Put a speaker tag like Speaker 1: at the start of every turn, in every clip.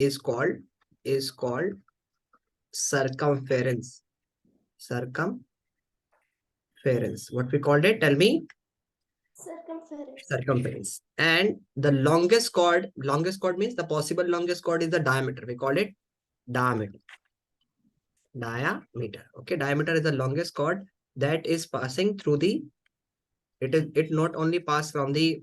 Speaker 1: is called circumference. Circumference. What we called it? Tell me. Circumference. And the longest chord means the possible longest chord is the diameter. We call it diameter. Diameter. Okay, diameter is the longest chord that is passing through the. It not only pass from the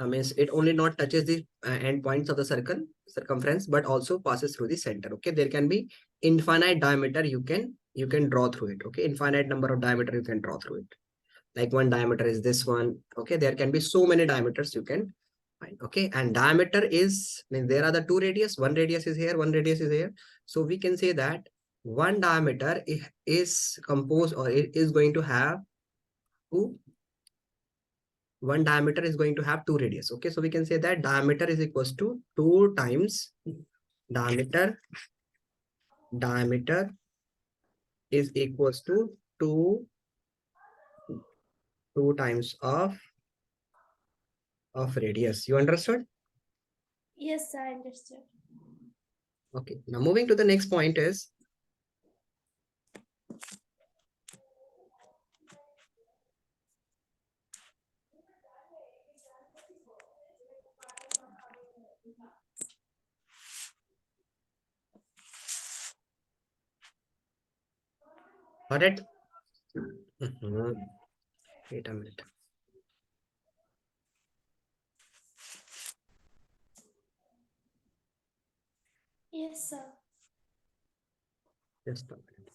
Speaker 1: means it only not touches the end points of the circumference, but also passes through the center. Okay, there can be infinite diameter you can draw through it. Okay, infinite number of diameter you can draw through it. Like one diameter is this one. Okay, there can be so many diameters you can find. Okay, and diameter is, means there are the two radius. One radius is here, one radius is here. So we can say that one diameter is composed, or it is going to have two. One diameter is going to have two radius. Okay, so we can say that diameter is equals to 2 times diameter is equals to 2 times of radius. You understood?
Speaker 2: Yes, I understood.
Speaker 1: Okay, now moving to the next point is got it? Wait a minute.
Speaker 2: Yes, sir.
Speaker 1: Just a minute.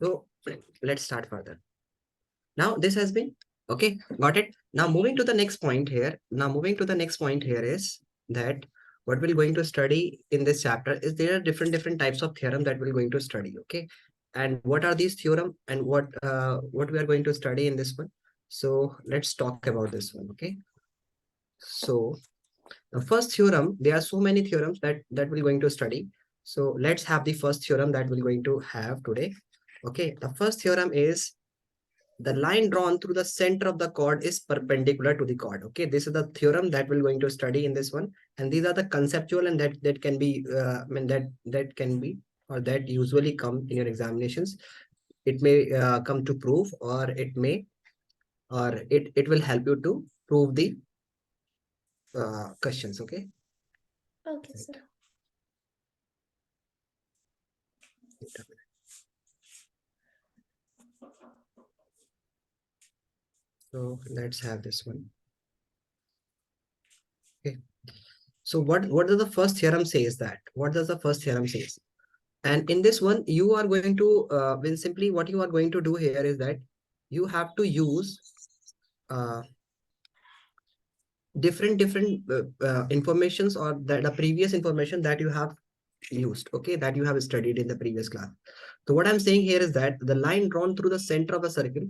Speaker 1: So let's start further. Now this has been okay, got it. Now moving to the next point here. Is that what we're going to study in this chapter is there are different types of theorem that we're going to study. Okay, and what are these theorem and what we are going to study in this one? So let's talk about this one. Okay, so the first theorem, there are so many theorems that we're going to study. So let's have the first theorem that we're going to have today. Okay, the first theorem is the line drawn through the center of the chord is perpendicular to the chord. Okay, this is the theorem that we're going to study in this one, and these are the conceptual and that can be I mean that can be, or that usually come in your examinations. It may come to prove, or it will help you to prove the questions. Okay.
Speaker 2: Okay, sir.
Speaker 1: So let's have this one. Okay. So what does the first theorem says that? What does the first theorem says? And in this one, you are going to, well, simply what you are going to do here is that you have to use uh, different informations, or the previous information that you have used, okay, that you have studied in the previous class. So what I'm saying here is that the line drawn through the center of a circle,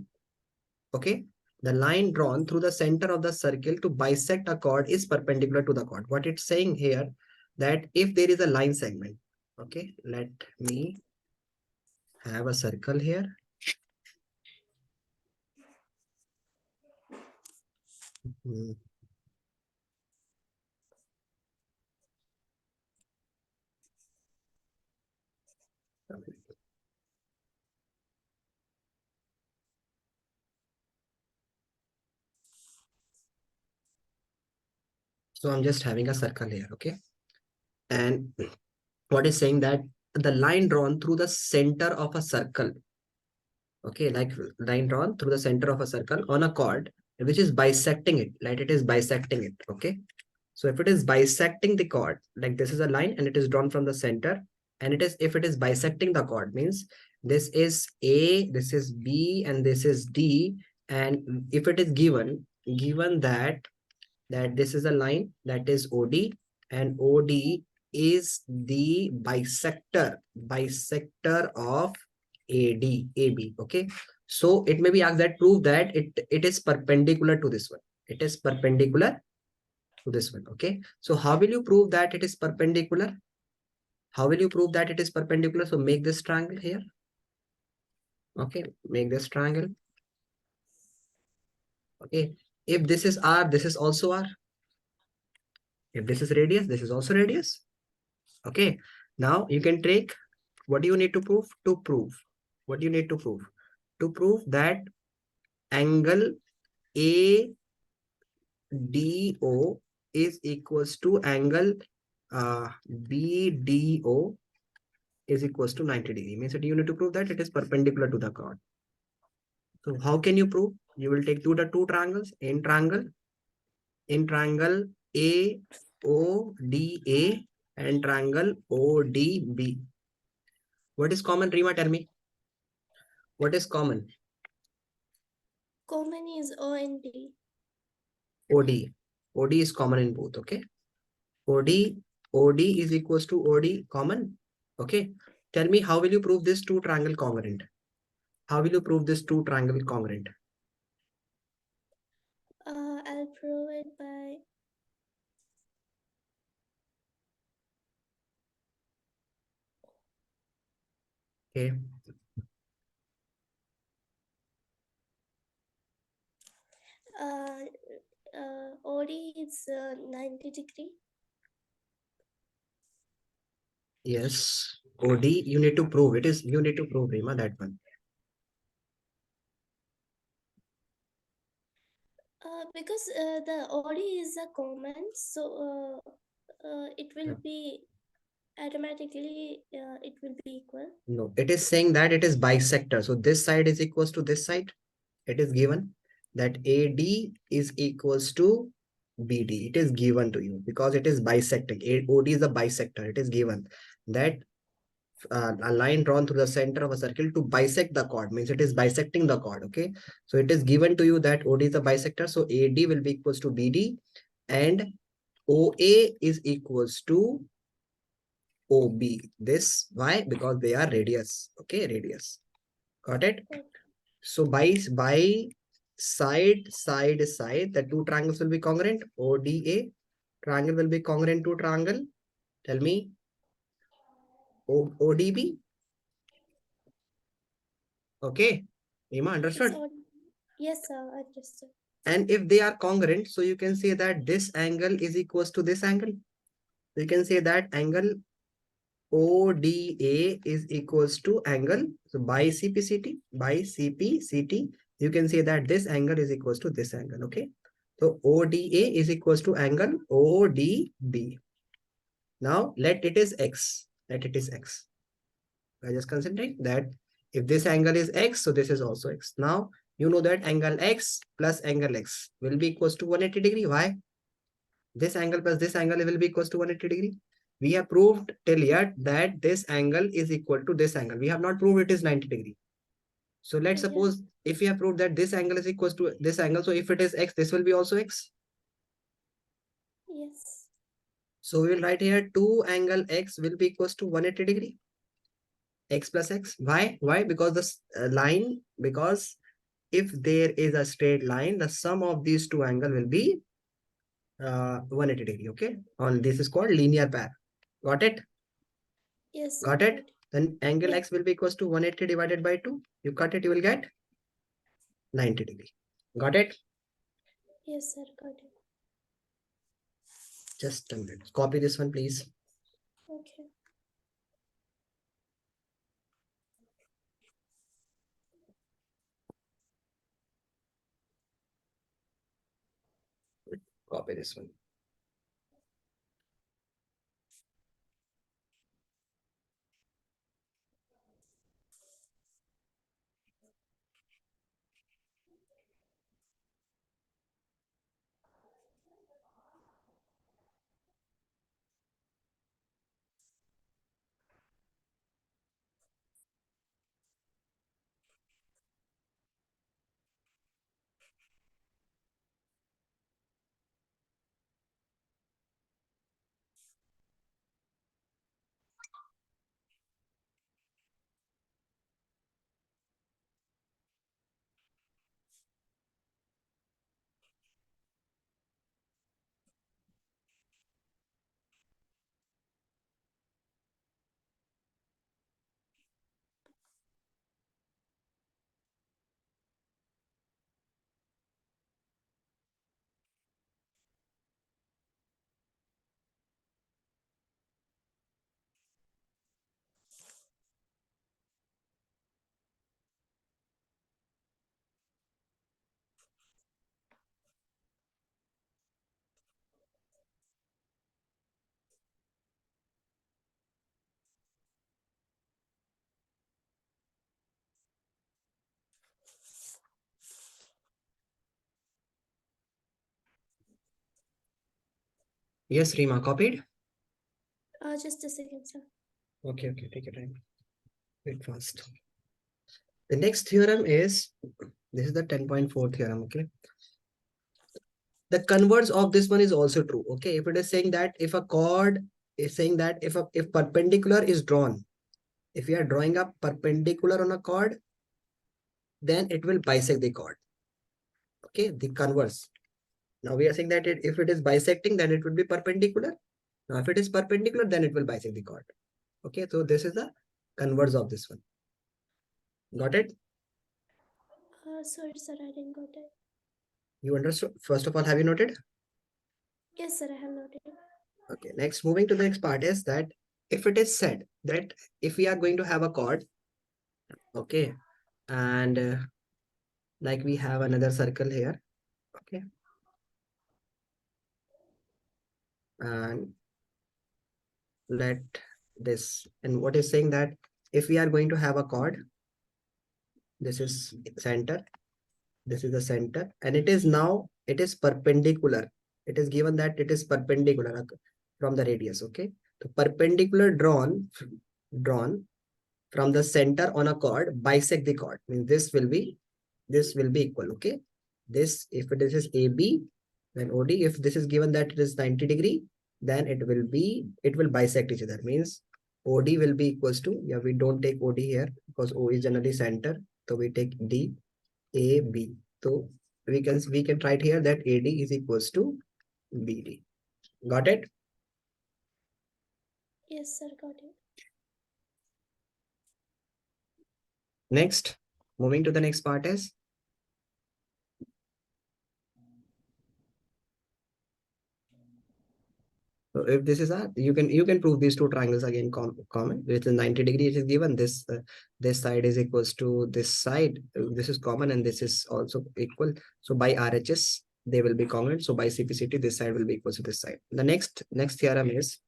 Speaker 1: okay, the line drawn through the center of the circle to bisect a chord is perpendicular to the chord. What it's saying here, that if there is a line segment, okay, let me have a circle here. So I'm just having a circle here, okay? And what is saying that the line drawn through the center of a circle, okay, like line drawn through the center of a circle on a chord, which is bisecting it, like it is bisecting it, okay? So if it is bisecting the chord, like this is a line and it is drawn from the center, and if it is bisecting the chord, means this is A, this is B, and this is D, and if it is given that this is a line that is OD, and OD is the bisector of AB. Okay, so it may be asked that prove that it is perpendicular to this one. It is perpendicular to this one. Okay, so how will you prove that it is perpendicular? How will you prove that it is perpendicular? So make this triangle here. Okay, make this triangle. Okay, if this is R, this is also R. If this is radius, this is also radius. Okay, now you can take, what do you need to prove? What do you need to prove? To prove that angle ADO is equals to angle BDO is equals to 90 degree. Means that you need to prove that it is perpendicular to the chord. So how can you prove? You will take the two triangles in triangle AODA and triangle ODB. What is common, Rima? Tell me. What is common?
Speaker 2: Common is O and D.
Speaker 1: OD. OD is common in both. Okay. OD. OD is equals to OD common. Okay. Tell me, how will you prove this two triangle congruent? How will you prove this two triangle congruent?
Speaker 2: I'll prove it by
Speaker 1: Okay.
Speaker 2: uh, OD is 90 degree.
Speaker 1: Yes. OD, you need to prove. It is, you need to prove, Rima, that one.
Speaker 2: Because the OD is a common, so it will be automatically it will be equal.
Speaker 1: No, it is saying that it is bisector. So this side is equals to this side. It is given that AD is equals to BD. It is given to you because it is bisecting. OD is a bisector. It is given that a line drawn through the center of a circle to bisect the chord, means it is bisecting the chord. Okay, so it is given to you that OD is a bisector. So AD will be equals to BD and OA is equals to OB. This why? Because they are radius. Okay, radius. Got it?
Speaker 2: Okay.
Speaker 1: So by side, the two triangles will be congruent. ODA triangle will be congruent to triangle. Tell me, ODB. Okay, Rima,
Speaker 2: It's
Speaker 1: understood?
Speaker 2: OD. Yes, sir, understood.
Speaker 1: And if they are congruent, so you can say that this angle is equals to this angle. You can say that angle ODA is equals to angle, so by CPCT, you can say that this angle is equals to this angle. Okay, so ODA is equals to angle ODB. Now let it is X. Let it is X. I just concentrate that if this angle is X, so this is also X. Now you know that angle X plus angle X will be equals to 180 degree. Why? This angle plus this angle will be equals to 180 degree. We have proved till yet that this angle is equal to this angle. We have not proved it is 90 degree. So let's
Speaker 2: Yes.
Speaker 1: suppose if we have proved that this angle is equals to this angle, so if it is X, this will be also X.
Speaker 2: Yes.
Speaker 1: So we will write here 2 angle X will be equals to 180 degree. X plus X. Why? Why? Because this line, because if there is a straight line, the sum of these two angle will be 180 degree. Okay. On this is called linear pair. Got it?
Speaker 2: Yes, sir,
Speaker 1: Got
Speaker 2: got
Speaker 1: it?
Speaker 2: it.
Speaker 1: Then angle
Speaker 2: Yeah.
Speaker 1: X will be equals to 180 divided by 2. You cut it, you will get 90 degree. Got it?
Speaker 2: Yes, sir, got it.
Speaker 1: Just a minute. Copy this one, please.
Speaker 2: Okay.
Speaker 1: Copy this one. Yes, Rima, copied?
Speaker 2: Just a second, sir.
Speaker 1: Okay, take your time. Wait fast. The next theorem is, this is the 10.4 theorem, okay? The converse of this one is also true, okay? If it is saying that if a chord is saying that if perpendicular is drawn, if we are drawing a perpendicular on a chord, then it will bisect the chord, okay? The converse. Now we are saying that if it is bisecting, then it would be perpendicular. Now if it is perpendicular, then it will bisect the chord. Okay, so this is the converse of this one. Got it?
Speaker 2: Sorry, sir, I didn't got it.
Speaker 1: You understood? First of all, have you noted?
Speaker 2: Yes, sir, I have noted.
Speaker 1: Okay, next, moving to the next part is that if it is said that if we are going to have a chord, okay, and like we have another circle here, okay, and let this, and what is saying that if we are going to have a chord, this is center, this is the center, and it is now, it is perpendicular. It is given that it is perpendicular from the radius, okay? The perpendicular drawn from the center on a chord bisect the chord. Means this will be equal, okay? This, if this is AB, then OD, if this is given that it is 90-degree, then it will bisect each other. Means OD will be equals to, yeah, we don't take OD here because O is generally center. So we take D, A, B. So we can write here that AD is equals to BD. Got it?
Speaker 2: Yes, sir, got it.
Speaker 1: Next, moving to the next part is, so if this is a, you can prove these two triangles again common, which is 90-degree. It is given this side is equals to this side. This is common and this is also equal. So by RHS they will be congruent. So by CPCT this side will be equal to this side. The next theorem is,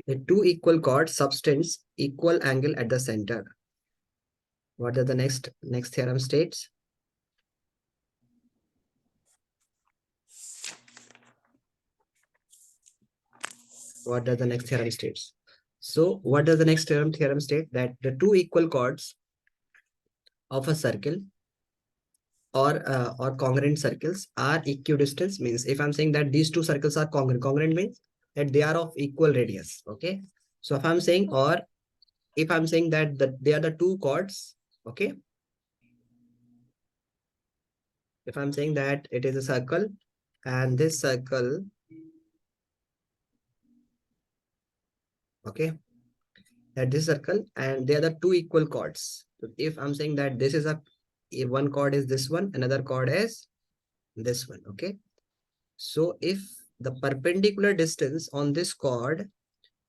Speaker 1: the two equal chords subtends equal angle at the center. What does the next theorem states? What does the next theorem states? So what does the next theorem state? That the two equal chords of a circle or congruent circles are equidistant. Means if I'm saying that these two circles are congruent means that they are of equal radius. Okay. So if I'm saying, or if I'm saying that they are the two chords, okay. If I'm saying that it is a circle and this circle, okay, that this circle and they are the two equal chords. So if I'm saying that this is if one chord is this one, another chord is this one, okay. So if the perpendicular distance on this chord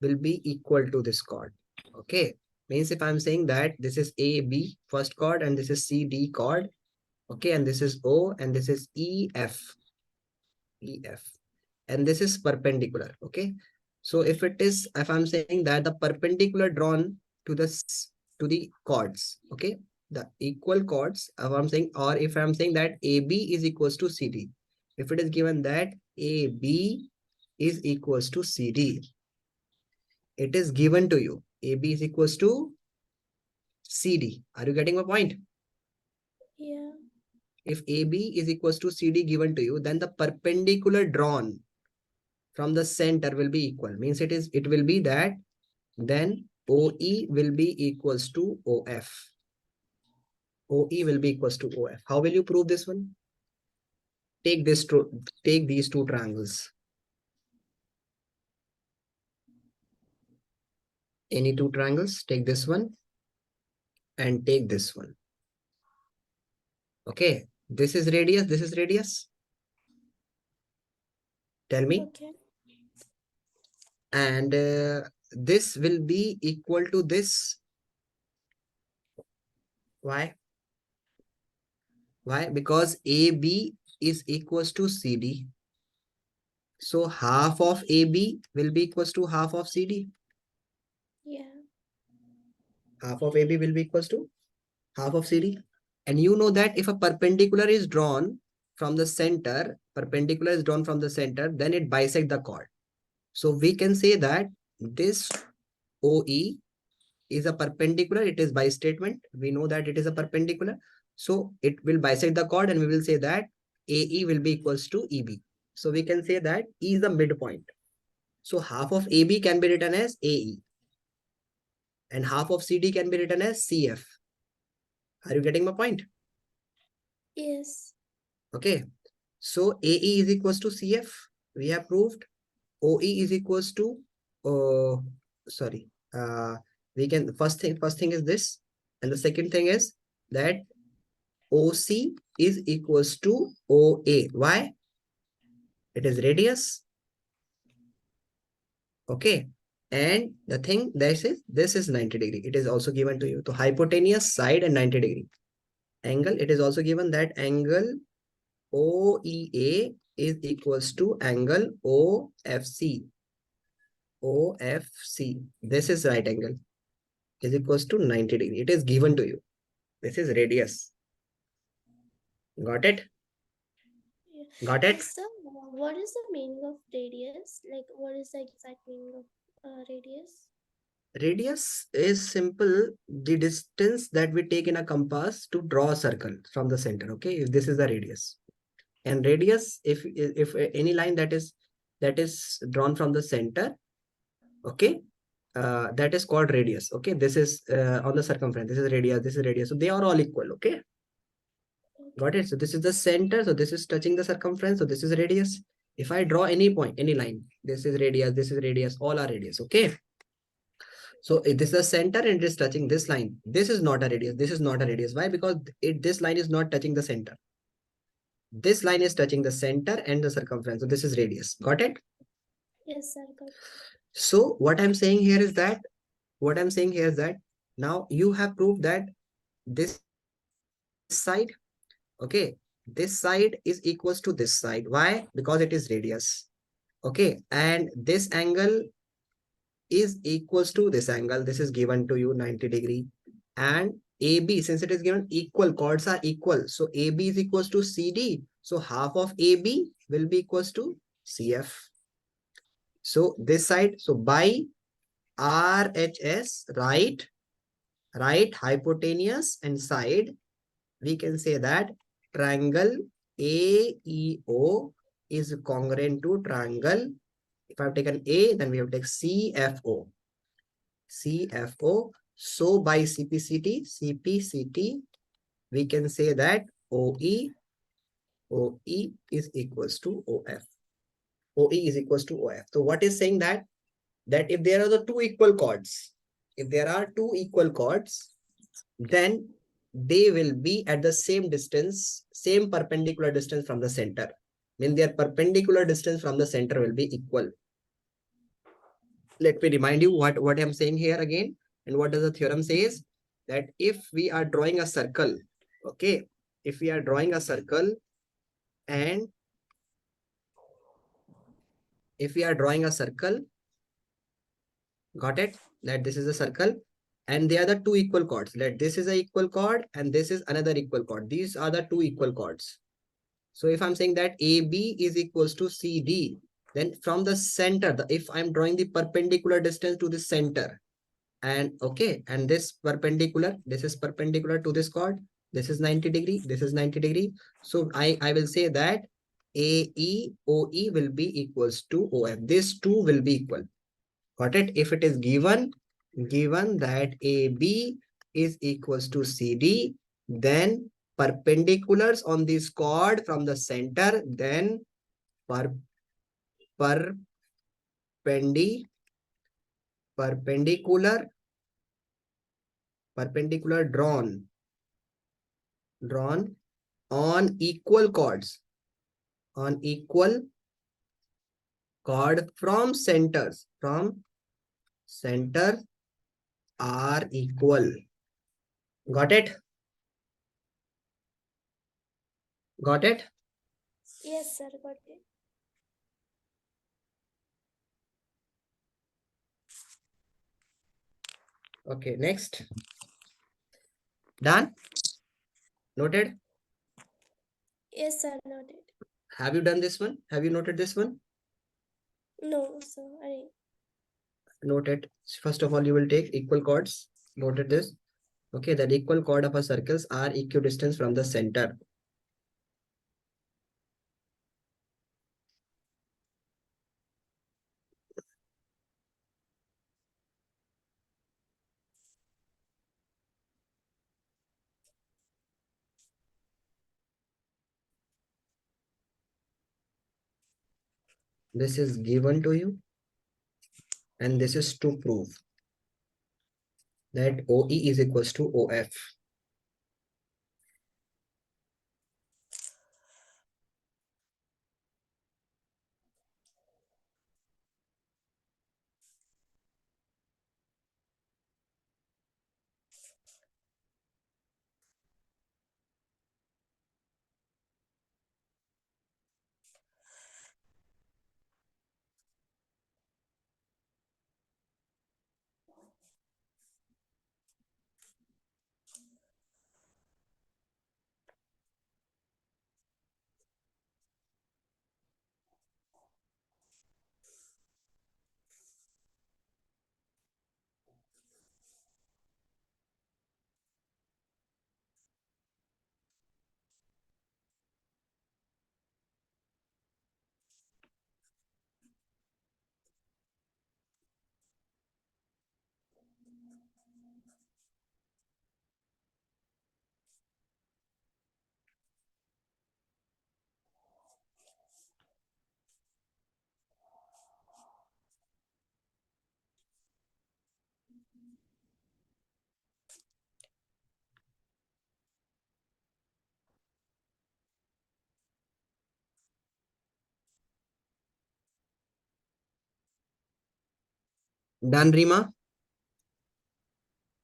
Speaker 1: will be equal to this chord, okay, means if I'm saying that this is AB first chord and this is CD chord, okay, and this is O and this is EF, and this is perpendicular, okay. So if I'm saying that the perpendicular drawn to to the chords, okay, the equal chords, if I'm saying, or if I'm saying that AB is equals to CD, if it is given that AB is equals to CD, it is given to you AB is equals to CD. Are you getting my point?
Speaker 2: Yeah.
Speaker 1: If AB is equals to CD given to you, then the perpendicular drawn from the center will be equal. Means it will be that then OE will be equals to OF. OE will be equals to OF. How will you prove this one? Take these two triangles. Any two triangles, take this one and take this one. Okay, this is radius, this is radius. Tell me.
Speaker 2: Okay.
Speaker 1: And this will be equal to this. Why? Why? Because AB is equals to CD. So half of AB will be equals to half of CD.
Speaker 2: Yeah.
Speaker 1: Half of AB will be equals to half of CD. And you know that if a perpendicular is drawn from the center, perpendicular is drawn from the center, then it bisects the chord. So we can say that this OE is a perpendicular, it is bistatement. We know that it is a perpendicular. So it will bisect the chord and we will say that AE will be equals to EB. So we can say that E is the midpoint. So half of AB can be written as AE and half of CD can be written as CF. Are you getting my point?
Speaker 2: Yes.
Speaker 1: Okay. So AE is equals to CF. We have proved. OE is equals to, sorry, we can, first thing is this. And the second thing is that OC is equals to OA. Why? It is radius. Okay. And the thing this is 90 degree. It is also given to you. So hypotenuse side and 90 degree. Angle, it is also given that angle OEA is equals to angle OFC. OFC. This is right angle is equals to 90 degree. It is given to you. This is radius. Got it?
Speaker 2: Yeah.
Speaker 1: Got it?
Speaker 2: Sir, what is the meaning of radius? Like, what is the exact meaning of radius?
Speaker 1: Radius is simple, the distance that we take in a compass to draw a circle from the center. Okay, if this is the radius. And radius, if any line that is drawn from the center, okay, that is called radius. Okay, this is on the circumference. This is radius. This is radius. So they are all equal. Okay, got it. So this is the center. So this is touching the circumference. So this is radius. If I draw any point, any line, this is radius. This is radius. All are radius. Okay. So this is the center and it is touching this line. This is not a radius. This is not a radius. Why? Because this line is not touching the center. This line is touching the center and the circumference. So this is radius. Got it?
Speaker 2: Yes, sir, got it.
Speaker 1: So what I'm saying here is that, now you have proved that this side, okay, this side is equals to this side. Why? Because it is radius. Okay. And this angle is equals to this angle. This is given to you 90 degree. And AB, since it is given equal, chords are equal. So AB is equals to CD. So half of AB will be equals to CF. So this side, so by RHS, right hypotenuse and side, we can say that triangle AEO is congruent to triangle. If I've taken A, then we have taken CFO. CFO. So by CPCT, we can say that OE is equals to OF. OE is equals to OF. So what is saying that if there are the two equal chords, then they will be at the same distance, same perpendicular distance from the center. Mean their perpendicular distance from the center will be equal. Let me remind you what I'm saying here again. And what does the theorem says? That if we are drawing a circle, okay, if we are drawing a circle and if we are drawing a circle, got it? That this is a circle and they are the two equal chords. Let this is a equal chord and this is another equal chord. These are the two equal chords. So if I'm saying that AB is equals to CD, then from the center, if I'm drawing the perpendicular distance to the center, and okay, and this is perpendicular to this chord, this is 90 degree, this is 90 degree. So I will say that AEOE will be equals to OF. These two will be equal. Got it? If it is given that AB is equals to CD, then perpendiculars on this chord from the center, then perpendi perpendicular drawn on equal chords, from center are equal. Got it? Got it?
Speaker 2: Yes, sir, got it.
Speaker 1: Okay, next. Done? Noted?
Speaker 2: Yes, sir, noted.
Speaker 1: Have you done this one? Have you noted this one?
Speaker 2: No, sir, I
Speaker 1: Noted. First of all, you will take equal chords. Noted this. Okay, the equal chord of a circles are equidistant from the center. This is given to you, and this is to prove that OE is equals to OF. Done, Rima?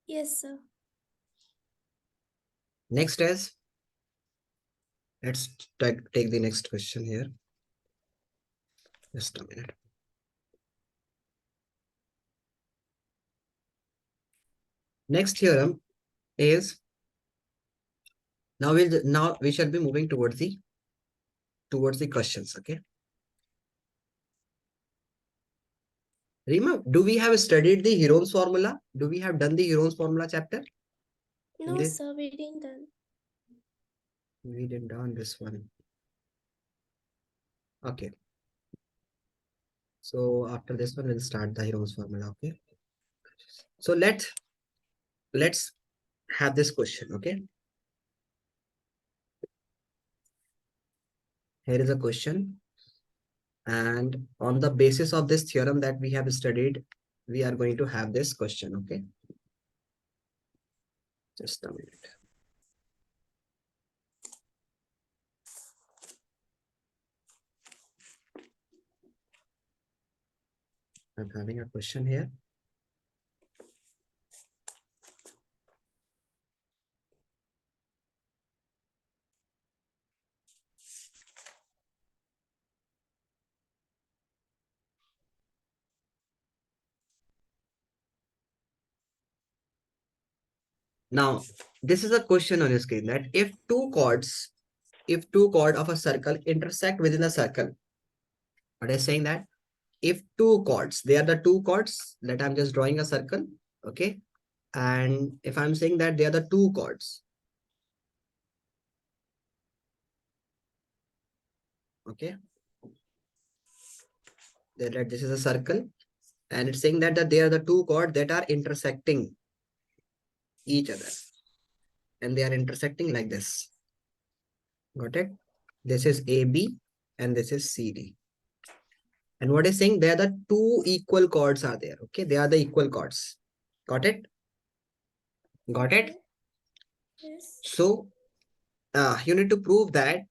Speaker 2: yes, sir.
Speaker 1: Next is, let's take the next question here. Just a minute. Next theorem is, now we shall be moving towards the questions. Okay, Rima, do we have studied the Heron's formula? Do we have done the Heron's formula chapter in
Speaker 2: No,
Speaker 1: this?
Speaker 2: sir, we didn't done.
Speaker 1: We did done this one. Okay, so after this one we'll start the Heron's formula. Okay, so let's have this question. Okay, here is a question, and on the basis of this theorem that we have studied, we are going to have this question. Okay, just a minute. I'm having a question here. Now, this is a question on your screen that if two chords of a circle intersect within a circle, what is saying that if two chords, they are the two chords that I'm just drawing a circle, okay? And if I'm saying that they are the two chords, okay? That this is a circle, and it's saying that they are the two chords that are intersecting each other, and they are intersecting like this. Got it? This is AB and this is CD. And what is saying, they are the two equal chords are there. Okay, they are the equal chords. Got it? Got it?
Speaker 2: Okay. Yes.
Speaker 1: So you need to prove that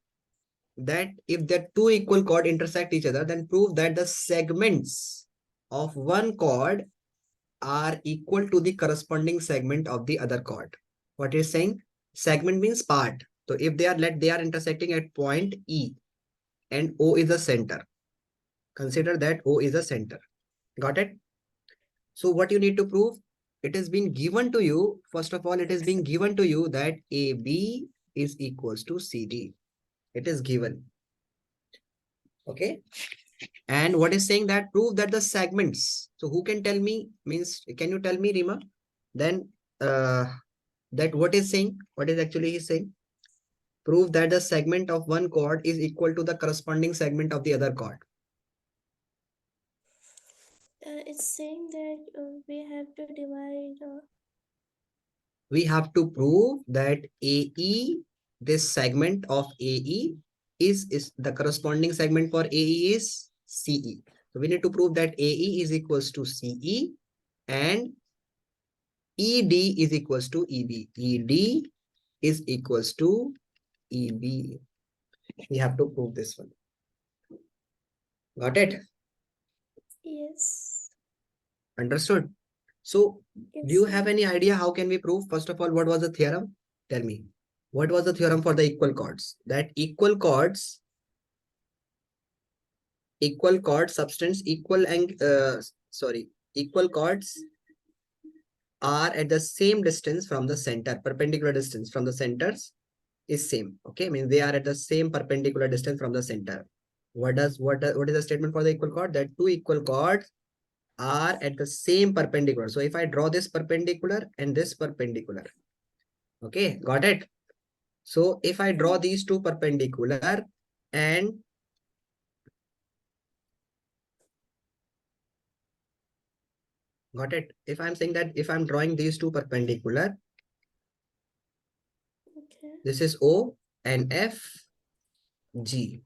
Speaker 1: if the two equal chord intersect each other, then prove that the segments of one chord are equal to the corresponding segment of the other chord. What is saying? Segment means part. So if they are intersecting at point E and O is the center. Consider that O is the center. Got it? So what you need to prove? It has been given to you. First of all, it is being given to you that AB is equals to CD. It is given. Okay. And what is saying that prove that the segments. So who can tell me, means can you tell me, Rima? Then that what is saying, what is actually he saying? Prove that the segment of one chord is equal to the corresponding segment of the other chord.
Speaker 2: It's saying that we have to divide.
Speaker 1: We have to prove that AE, this segment of AE is the corresponding segment for AE is CE. So we need to prove that AE is equals to CE and ED is equals to EB. ED is equals to EB. We have to prove this one. Got it?
Speaker 2: Yes.
Speaker 1: Understood? So
Speaker 2: Yes,
Speaker 1: do you
Speaker 2: sir.
Speaker 1: have any idea how can we prove? First of all, what was the theorem? Tell me. What was the theorem for the equal chords? That equal chords substance equal chords are at the same distance from the center, perpendicular distance from the centers is same. Okay, I mean they are at the same perpendicular distance from the center. What is the statement for the equal chord? That two equal chords are at the same perpendicular. So if I draw this perpendicular and this perpendicular, okay, got it? So if I draw these two perpendicular and got it? If I'm saying that if I'm drawing these two perpendicular,
Speaker 2: Okay.
Speaker 1: this is O and F, G.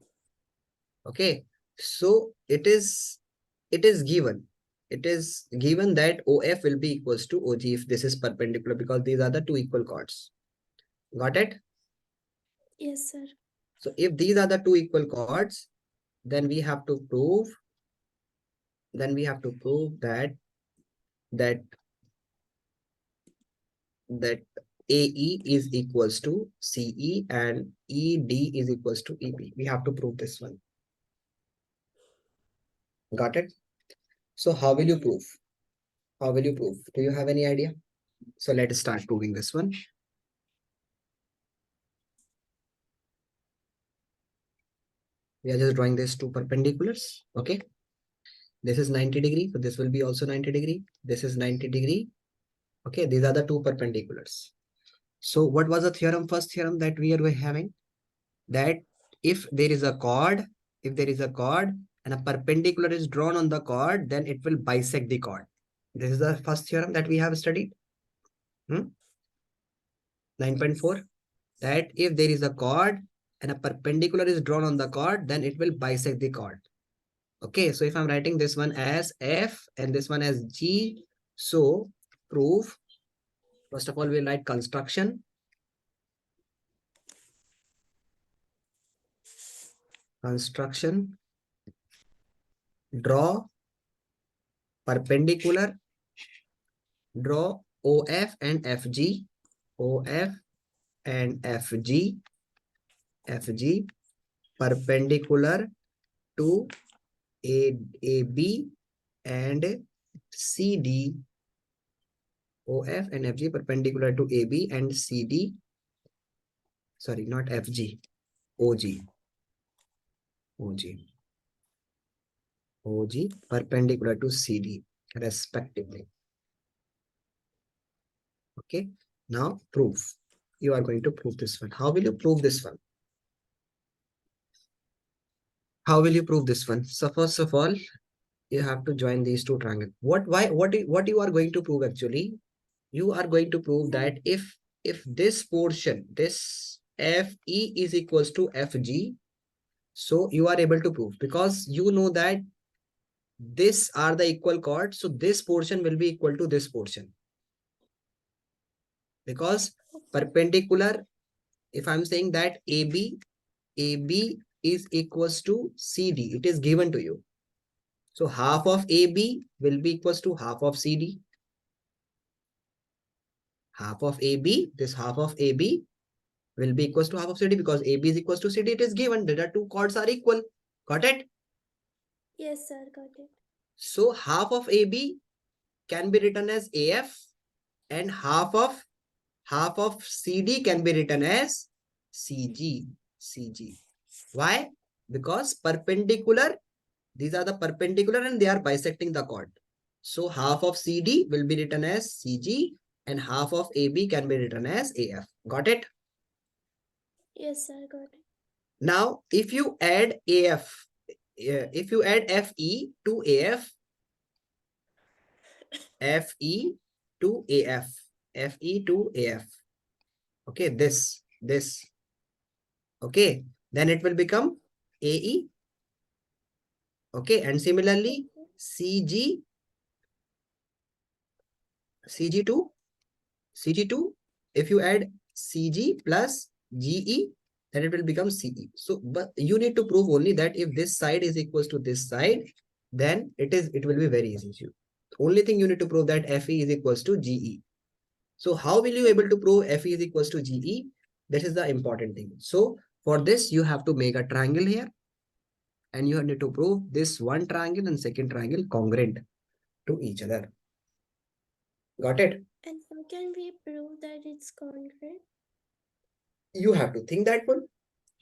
Speaker 1: Okay. So it is given. It is given that OF will be equals to OG if this is perpendicular because these are the two equal chords. Got it?
Speaker 2: Yes, sir.
Speaker 1: So if these are the two equal chords, then we have to prove that that that AE is equals to CE and ED is equals to EB. We have to prove this one. Got it? So how will you
Speaker 2: Okay.
Speaker 1: prove? How will you prove? Do you have any idea? So let's start proving this one. We are just drawing these two perpendiculars. Okay. This is 90 degree. So this will be also 90 degree. This is 90 degree. Okay. These are the two perpendiculars. So what was the theorem? First theorem that we are having, that if there is a chord, and a perpendicular is drawn on the chord, then it will bisect the chord. This is the first theorem that we have studied. 9.4. That if there is a chord and a perpendicular is drawn on the chord, then it will bisect the chord. Okay, so if I'm writing this one as F and this one as G, so prove. First of all, we'll write construction. Construction. Draw perpendicular. Draw OF and FG. OF and FG. FG perpendicular to AB and CD. OF and FG perpendicular to AB and CD. Sorry, not FG. OG. OG. OG perpendicular to CD respectively. Okay. Now proof. You are going to prove this one. How will you prove this one? How will you prove this one? So first of all, you have to join these two triangles. What you are going to prove actually? You are going to prove that if this portion, this FE is equals to FG, so you are able to prove because you know that this are the equal chords. So this portion will be equal to this portion because perpendicular, if I'm saying that AB is equals to CD, it is given to you. So half of AB will be equals to half of CD. Half of AB, this half of AB will be equals to half of CD because AB is equals to CD. It is given that the two chords are equal. Got it?
Speaker 2: Yes, sir. Got it.
Speaker 1: So half of AB can be written as AF and half of CD can be written as CG. CG. Why? Because perpendicular, these are the perpendicular and they are bisecting the chord. So half of CD will be written as CG and half of AB can be written as AF. Got it?
Speaker 2: Yes, sir, got it.
Speaker 1: Now, if you add AF, if you add FE to AF, FE to AF, FE to AF. Okay, this. Okay, then it will become AE. Okay, and similarly,
Speaker 2: Okay.
Speaker 1: CG, CG2, CG2. If you add CG plus GE, then it will become CE. So, but you need to prove only that if this side is equals to this side, then it will be very easy to you. Only thing you need to prove that FE is equals to GE. So how will you able to prove FE is equals to GE? This is the important thing. So for this, you have to make a triangle here and you need to prove this one triangle and second triangle congruent to each other. Got it?
Speaker 2: And how can we prove that it's congruent?
Speaker 1: You have to think that one.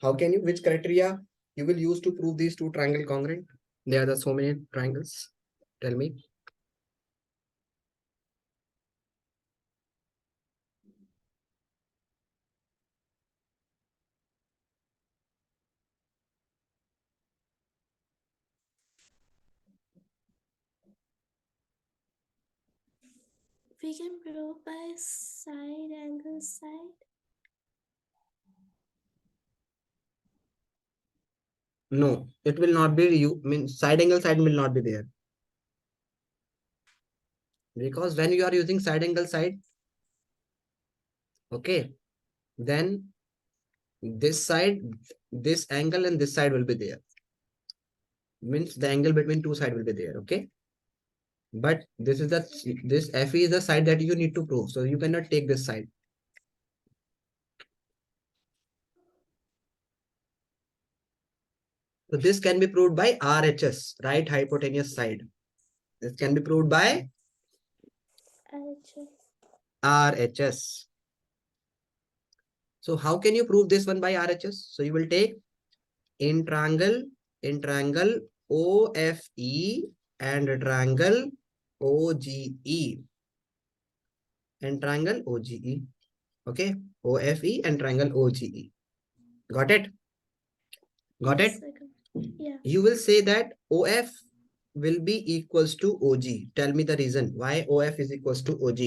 Speaker 1: How can you, which criteria you will use to prove these two triangle congruent? There are the so many triangles. Tell me.
Speaker 2: We can prove by side angle side.
Speaker 1: No, it will not be, you mean side angle side will not be there. Because when you are using side angle side, okay, then this side, this angle and this side will be there. Means the angle between two side will be there. Okay. But this is this FE is the side that you need to prove. So you cannot take this side. So this can be proved by RHS, right hypotenuse side. This can be proved by
Speaker 2: RHS.
Speaker 1: RHS. So how can you prove this one by RHS? So you will take in triangle OFE and triangle OGE and triangle OGE. Okay, OFE and triangle OGE. Got it? Got
Speaker 2: Yes,
Speaker 1: it?
Speaker 2: I got it. Yeah.
Speaker 1: You will say that OF will be equals to OG. Tell me the reason why OF is equals to OG.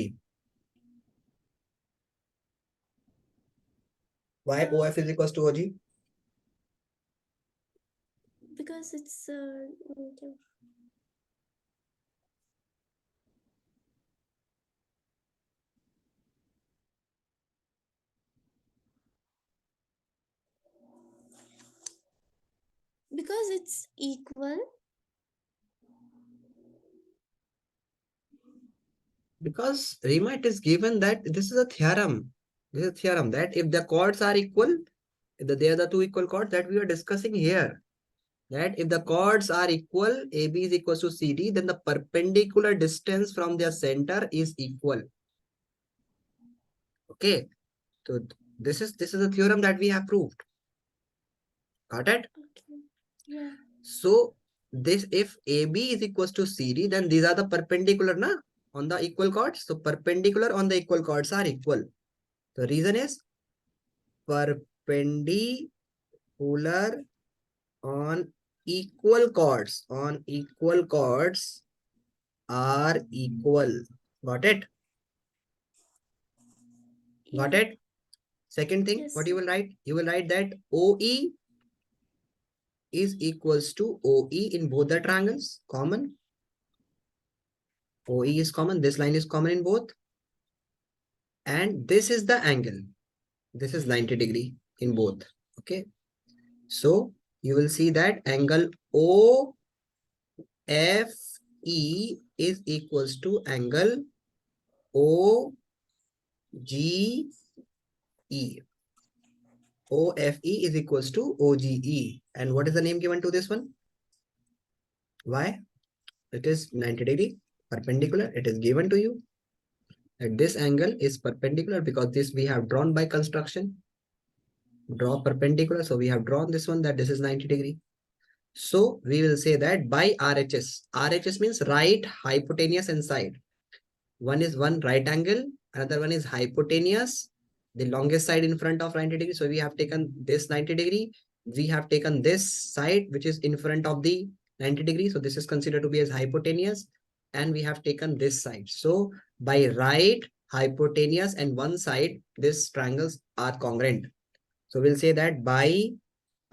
Speaker 1: Why OF is equals to OG?
Speaker 2: Because it's okay. Because it's equal.
Speaker 1: Because Rima, it is given that this is a theorem. This is a theorem that if the chords are equal, they are the two equal chords that we are discussing here. That if the chords are equal, AB is equals to CD, then the perpendicular distance from their center is equal. Okay. So this is a theorem that we have proved. Got it?
Speaker 2: Okay. Yeah.
Speaker 1: So this if AB is equals to CD, then these are the perpendicular na, on the equal chords. So perpendicular on the equal chords are equal. The reason is perpendicular on equal chords are equal. Got it? Got
Speaker 2: Yeah.
Speaker 1: it? Second thing,
Speaker 2: Yes,
Speaker 1: what
Speaker 2: sir.
Speaker 1: you will write? You will write that OE is equals to OE in both the triangles. Common. OE is common. This line is common in both. And this is the angle. This is 90 degree in both. Okay. So you will see that angle OFE is equals to angle OGE. OFE is equals to OGE. And what is the name given to this one? Why? It is 90 degree perpendicular. It is given to you. And this angle is perpendicular because this we have drawn by construction. Draw perpendicular. So we have drawn this one, that this is 90 degree. So we will say that by RHS. RHS means right hypotenuse and side. One is one right angle, another one is hypotenuse, the longest side in front of 90 degree. So we have taken this 90 degree. We have taken this side, which is in front of the 90 degree. So this is considered to be as hypotenuse. And we have taken this side. So by right hypotenuse and one side, these triangles are congruent. So we'll say that by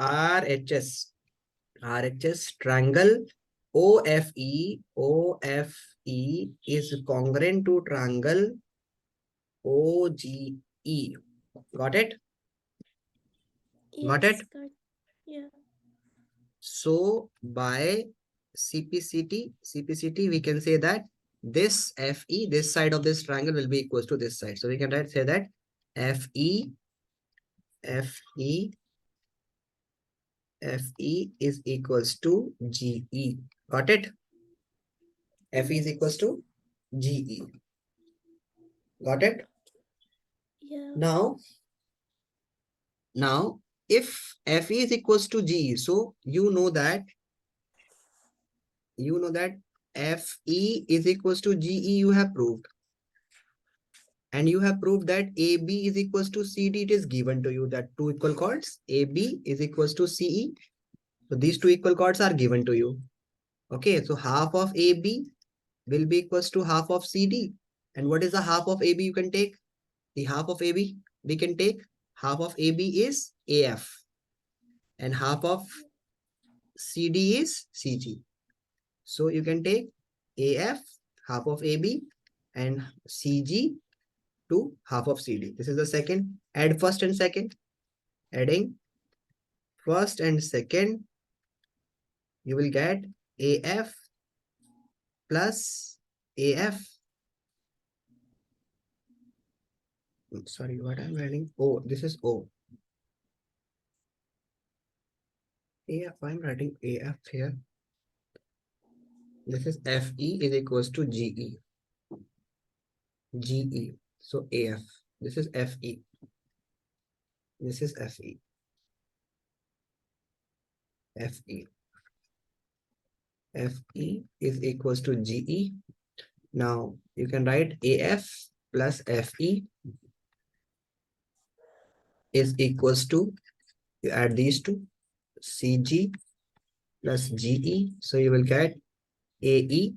Speaker 1: RHS, RHS triangle OFE is congruent to triangle OGE. Got it? Got it?
Speaker 2: Yes, got. Yeah.
Speaker 1: So by CPCT, we can say that this FE, this side of this triangle will be equals to this side. So we can say that FE, FE, FE is equals to GE. Got it? FE is equals to GE. Got it?
Speaker 2: Yeah.
Speaker 1: Now, if FE is equals to GE, so you know that FE is equals to GE, you have proved. And you have proved that AB is equals to CD. It is given to you that two equal chords, AB is equals to CE. So these two equal chords are given to you. Okay, so half of AB will be equals to half of CD. And what is the half of AB you can take? The half of AB we can take. Half of AB is AF. And half of CD is CG. So you can take AF, half of AB, and CG to half of CD. This is the second. Add first and second. Adding first and second, you will get AF plus AF. Sorry, what I'm writing? Oh, this is O. AF, I'm writing AF here. This is FE is equals to GE. GE. So AF. This is FE. This is FE. FE. FE is equals to GE. Now you can write AF plus FE is equals to, you add these two, CG plus GE. So you will get AE.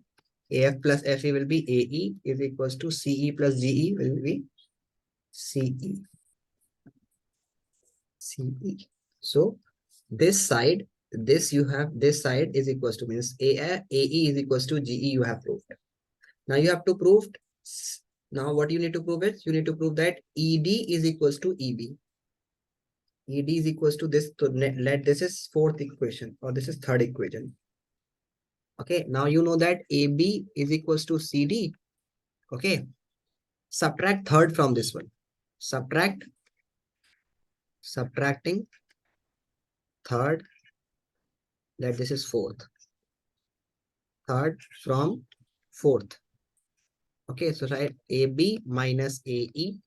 Speaker 1: AF plus FE will be AE is equals to CE plus GE will be CE. CE. So this side, this you have, this side is equals to means AE is equals to GE you have proved. Now you have to prove, now what you need to prove is, you need to prove that ED is equals to EB. ED is equals to this, so let this is fourth equation or this is third equation. Okay, now you know that AB is equals to CD. Okay, subtract third from this one. Subtracting third, that this is fourth. Third from fourth. Okay, so write AB minus AE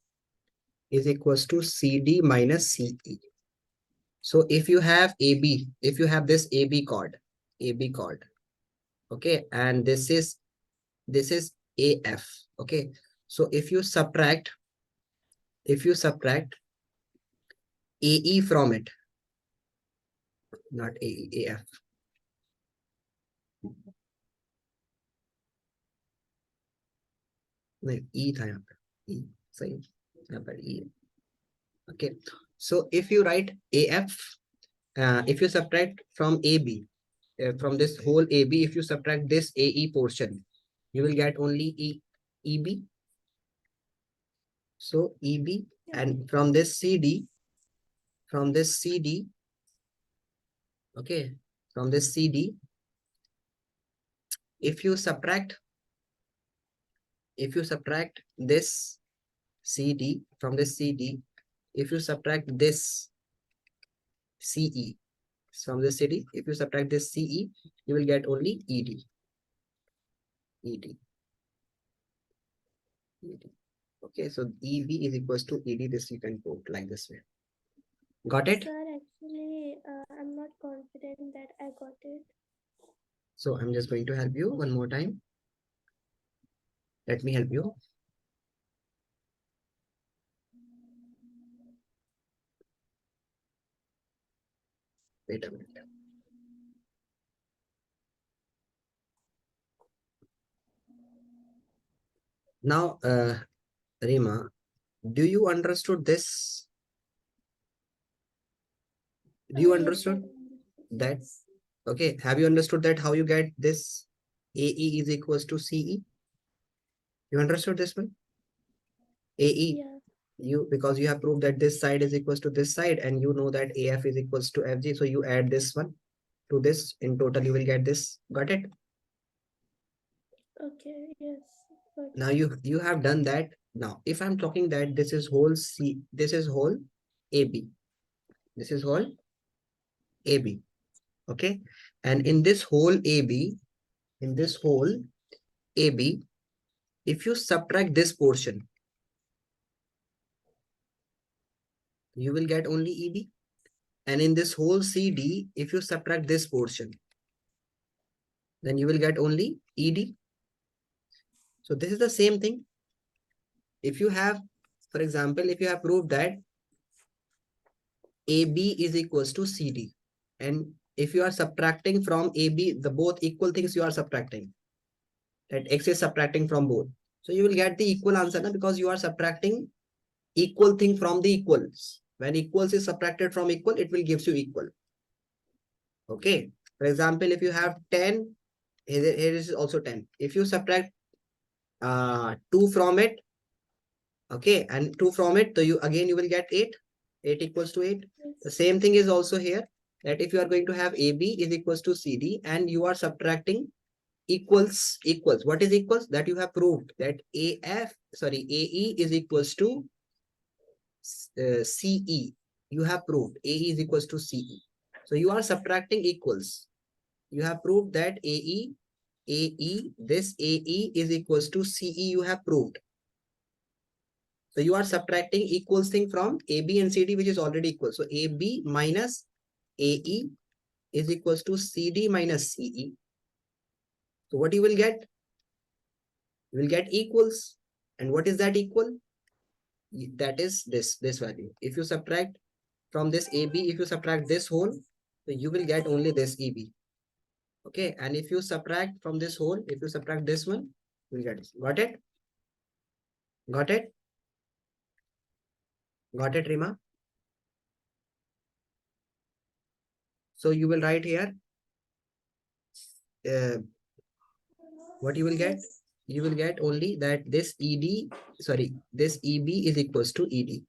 Speaker 1: is equals to CD minus CE. So if you have AB, if you have this AB chord, okay, and this is AF, okay. So if you subtract AE from it, not AE, AF. नहीं, E था यहाँ पर, E, सही, यहाँ पर E. Okay, so if you write AF, if you subtract from AB, from this whole AB, if you subtract this AE portion, you will get only EB. So EB, and from this CD, okay, from this CD, if you subtract this CD from this CD, if you subtract this CE from this CD, if you subtract this CE, you will get only ED. Okay, so EB is equals to ED. This you can put like this way. Got it?
Speaker 2: Sir, actually, I'm not confident that I got it.
Speaker 1: So I'm just going to help you one more time. Let me help you. Wait a minute. Now, Rima, do you understood this? Do you
Speaker 2: Yes, sir.
Speaker 1: understood that?
Speaker 2: Yes.
Speaker 1: Okay. Have you understood that how you get this AE is equals to CE? You understood this one? AE,
Speaker 2: Yeah.
Speaker 1: you, because you have proved that this side is equals to this side and you know that AF is equals to FG. So you add this one to this. In total, you will get this. Got it?
Speaker 2: Okay. Yes. Got
Speaker 1: Now
Speaker 2: it.
Speaker 1: you have done that. Now, if I'm talking that this is whole C, this is whole AB. This is whole AB. Okay. And in this whole AB, in this whole AB, if you subtract this portion, you will get only EB. And in this whole CD, if you subtract this portion, then you will get only ED. So this is the same thing. If you have, for example, if you have proved that AB is equals to CD, and if you are subtracting from AB, the both equal things you are subtracting, that X is subtracting from both. So you will get the equal answer now because you are subtracting equal thing from the equals. When equals is subtracted from equal, it will gives you equal. Okay. For example, if you have 10, here is also 10. If you subtract 2 from it, okay, and 2 from it, so you will get 8. 8 equals to 8. The
Speaker 2: Yes.
Speaker 1: same thing is also here, that if you are going to have AB is equals to CD and you are subtracting equals. What is equals? That you have proved that AE is equals to CE. You have proved AE is equals to CE. So you are subtracting equals. You have proved that this AE is equals to CE. You have proved. So you are subtracting equals thing from AB and CD, which is already equal. So AB minus AE is equals to CD minus CE. So what you will get? You will get equals. And what is that equal? That is this value. If you subtract from this AB, if you subtract this whole, so you will get only this EB. Okay. And if you subtract from this whole, if you subtract this one, you will get this. Got it? Got it? Got it, Rima? So you will write here, uh, what you will get?
Speaker 2: Yes.
Speaker 1: You will get only that this this EB is equals to ED.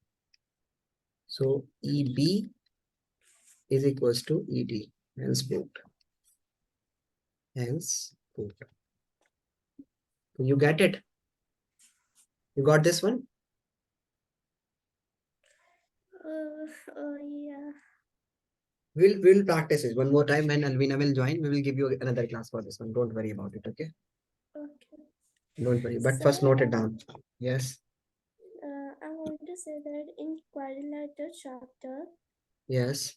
Speaker 1: So EB is equals to ED. Hence put. Hence put. You get it? You got this one?
Speaker 2: Yeah.
Speaker 1: We'll practice it one more time when Alvina will join. We will give you another class for this one. Don't worry about it, okay?
Speaker 2: Okay.
Speaker 1: Don't worry. But
Speaker 2: Sir,
Speaker 1: first note it down. Yes.
Speaker 2: I want to say that in quadrilateral chapter,
Speaker 1: Yes.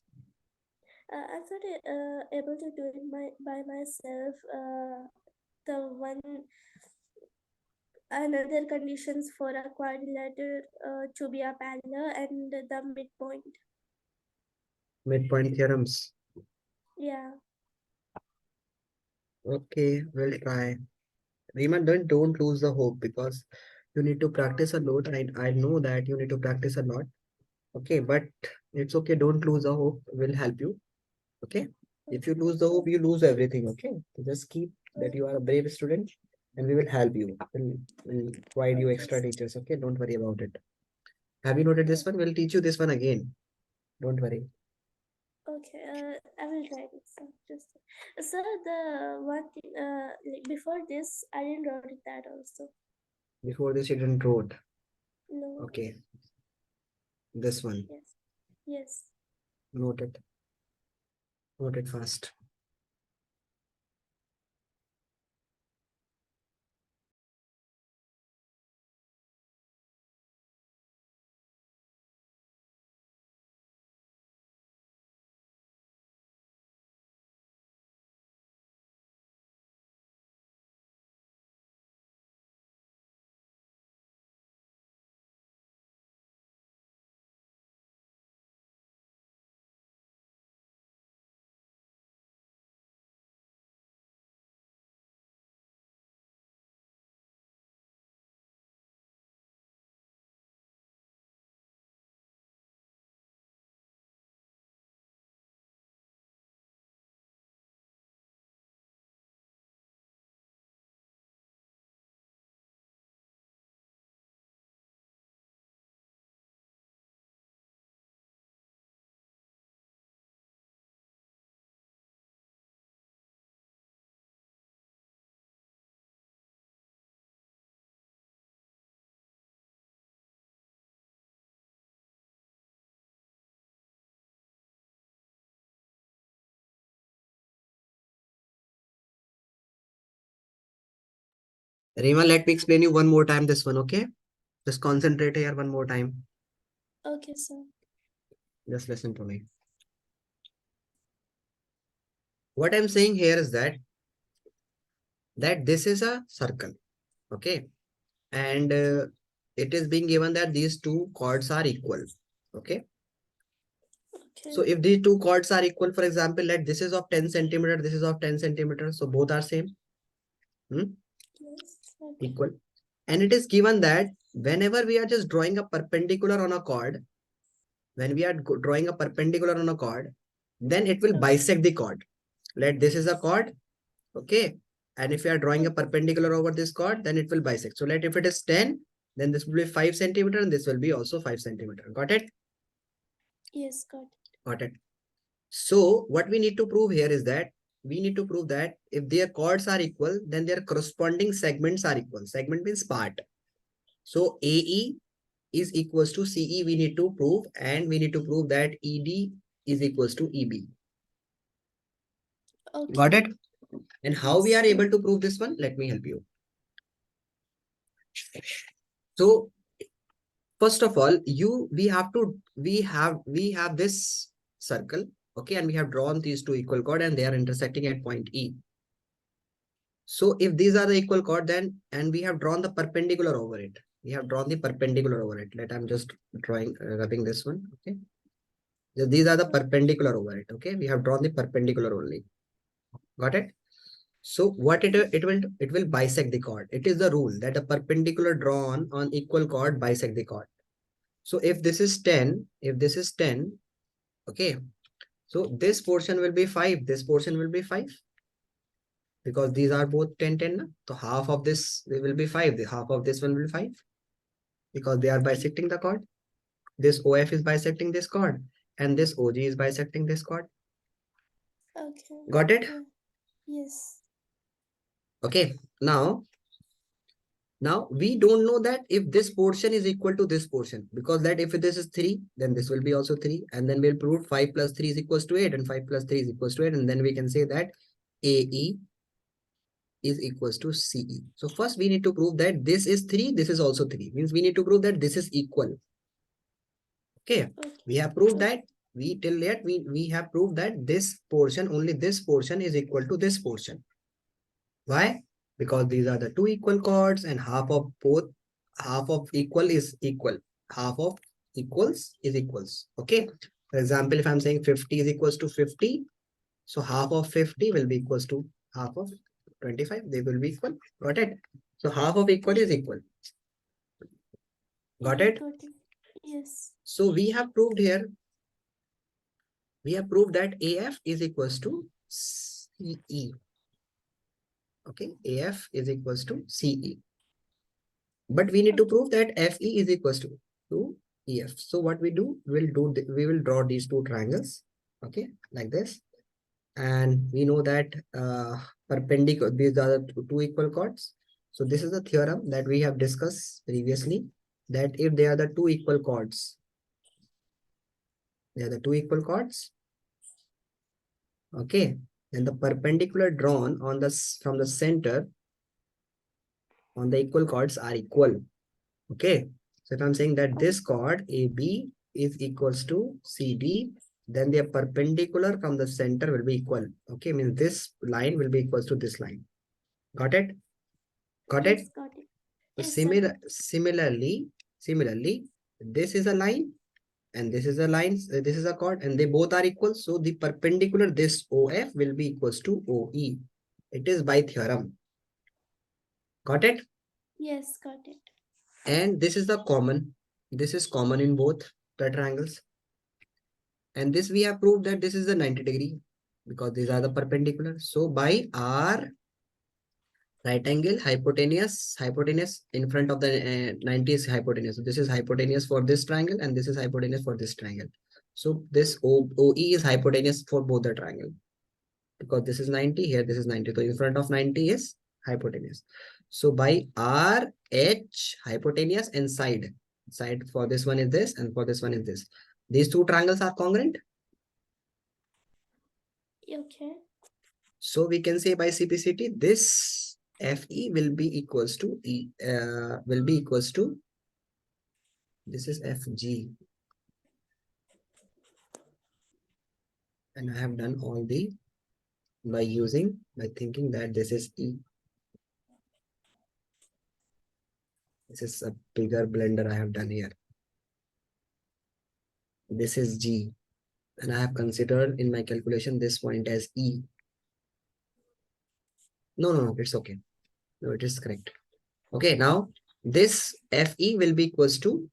Speaker 2: I'm not able to do it by myself. The one another conditions for a quadrilateral to be a parallel and the midpoint.
Speaker 1: Midpoint theorems.
Speaker 2: Yeah.
Speaker 1: Okay, we'll try. Rima, don't lose the hope because you need to practice a lot. I know that you need to practice a lot. Okay, but it's okay. Don't lose the hope. We'll help you. Okay. If you lose the hope, you lose everything. Okay. So just keep that you are a brave student and we will help you. We'll provide you
Speaker 2: Okay.
Speaker 1: extra teachers. Okay. Don't worry about it. Have you noted this one? We'll teach you this one again. Don't worry.
Speaker 2: Okay, I will try this. Just, sir, the one thing, like before this, I didn't wrote it that also.
Speaker 1: Before this, you didn't wrote.
Speaker 2: No.
Speaker 1: Okay. This one.
Speaker 2: Yes. Yes.
Speaker 1: Noted. Noted fast. Rima, let me explain you one more time this one, okay? Just concentrate here one more time.
Speaker 2: Okay, sir.
Speaker 1: Just listen to me. What I'm saying here is that this is a circle, okay? And it is being given that these two chords are equal, okay? So
Speaker 2: Okay.
Speaker 1: if these two chords are equal, for example, let this is of 10 centimeter, this is of 10 centimeter, so both are same,
Speaker 2: Yes. Okay.
Speaker 1: equal. And it is given that whenever we are just drawing a perpendicular on a chord, when we are drawing a perpendicular on a chord, then it will
Speaker 2: Okay.
Speaker 1: bisect the chord. Let this is a chord, okay? And if you are drawing a
Speaker 2: Okay.
Speaker 1: perpendicular over this chord, then it will bisect. So let if it is 10, then this will be 5 centimeter and this will be also 5 centimeter. Got it?
Speaker 2: Yes, got it.
Speaker 1: Got it. So what we need to prove here is that we need to prove that if their chords are equal, then their corresponding segments are equal. Segment means part. So AE is equals to CE we need to prove, and we need to prove that ED is equals to EB. Got
Speaker 2: Okay.
Speaker 1: it? And how we
Speaker 2: Yes.
Speaker 1: are able to prove this one? Let me help you. So first of all, we have this circle, okay, and we have drawn these two equal chord and they are intersecting at point E. So if these are the equal chord, then and we have drawn the perpendicular over it. We have drawn the perpendicular over it. I'm just drawing rubbing this one. Okay. These are the perpendicular over it. Okay. We have drawn the perpendicular only. Got it? So what it will bisect the chord. It is the rule that a perpendicular drawn on equal chord bisect the chord. So if this is 10, if this is 10, okay. So this portion will be 5. This portion will be 5. Because these are both 10 10 na? So half of this will be 5, the half of this one will be 5 because they are bisecting the chord. This OF is bisecting this chord and this OG is bisecting this chord.
Speaker 2: Okay.
Speaker 1: Got it?
Speaker 2: Yeah. Yes.
Speaker 1: Okay. Now we don't know that if this portion is equal to this portion, because that if this is 3, then this will be also 3, and then we'll prove 5 plus 3 is equals to 8 and 5 plus 3 is equals to 8, and then we can say that AE is equals to CE. So first we need to prove that this is 3, this is also 3. Means we need to prove that this is equal. Okay.
Speaker 2: Okay.
Speaker 1: We have proved
Speaker 2: Okay.
Speaker 1: that we have proved that this portion, only this portion is equal to this portion. Why? Because these are the two equal chords and half of equal is equal. Half of equals is equals. Okay. For example, if I'm saying 50 is equals to 50, so half of 50 will be equals to half of 25. They will be equal. Got it? So half of equal is equal. Got
Speaker 2: Yeah,
Speaker 1: it?
Speaker 2: got it. Yes.
Speaker 1: So we have proved here, we have proved that AF is equals to CE. Okay, AF is equals to CE. But we need to
Speaker 2: Okay.
Speaker 1: prove that FE is equals to EF. So what we do, we will draw these two triangles, okay, like this. And we know that perpendicular, these are the two equal chords. So this is a theorem that we have discussed previously, that if they are the two equal chords, they are the two equal chords, okay, then the perpendicular drawn on from the center on the equal chords are equal. Okay. So if I'm saying that this chord AB is equals to CD, then their perpendicular from the center will be equal. Okay. Means this line will be equals to this line. Got it? Got it?
Speaker 2: Yes, got it.
Speaker 1: So
Speaker 2: Yes, sir.
Speaker 1: similarly, this is a line and this is a line, this is a chord, and they both are equal. So the perpendicular, this OF will be equals to OE. It is by theorem. Got it?
Speaker 2: Yes, got it.
Speaker 1: And this is the common. This is common in both the triangles. And this we have proved that this is the 90-degree because these are the perpendicular. So by R right angle hypotenuse in front of the 90 is hypotenuse. So this is hypotenuse for this triangle and this is hypotenuse for this triangle. So this OE is hypotenuse for both the triangle because this is 90 here, this is 90. So in front of 90 is hypotenuse. So by RH hypotenuse and side for this one is this and for this one is this. These two triangles are congruent.
Speaker 2: Okay.
Speaker 1: So we can say by CPCT, this FE will be equals to will be equals to, this is FG, and I have done all the by thinking that this is E. This is a bigger blender I have done here. This is G, and I have considered in my calculation this point as E. No, it's okay. No, it is correct. Okay, now this FE will be equals to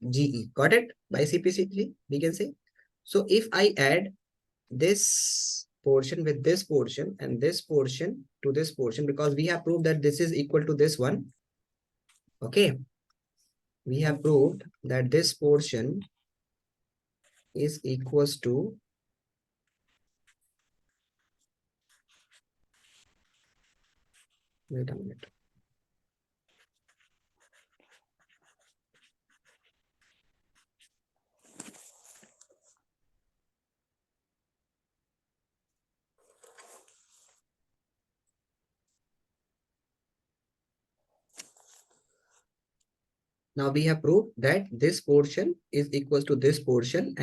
Speaker 1: GE. Got it? By CPC, we can say. So if I add this portion with this portion and this portion to this portion, because we have proved that this is equal to this one. Okay. We have proved that this portion is equals to, wait a minute. Now we have proved that this portion is equals to this portion, and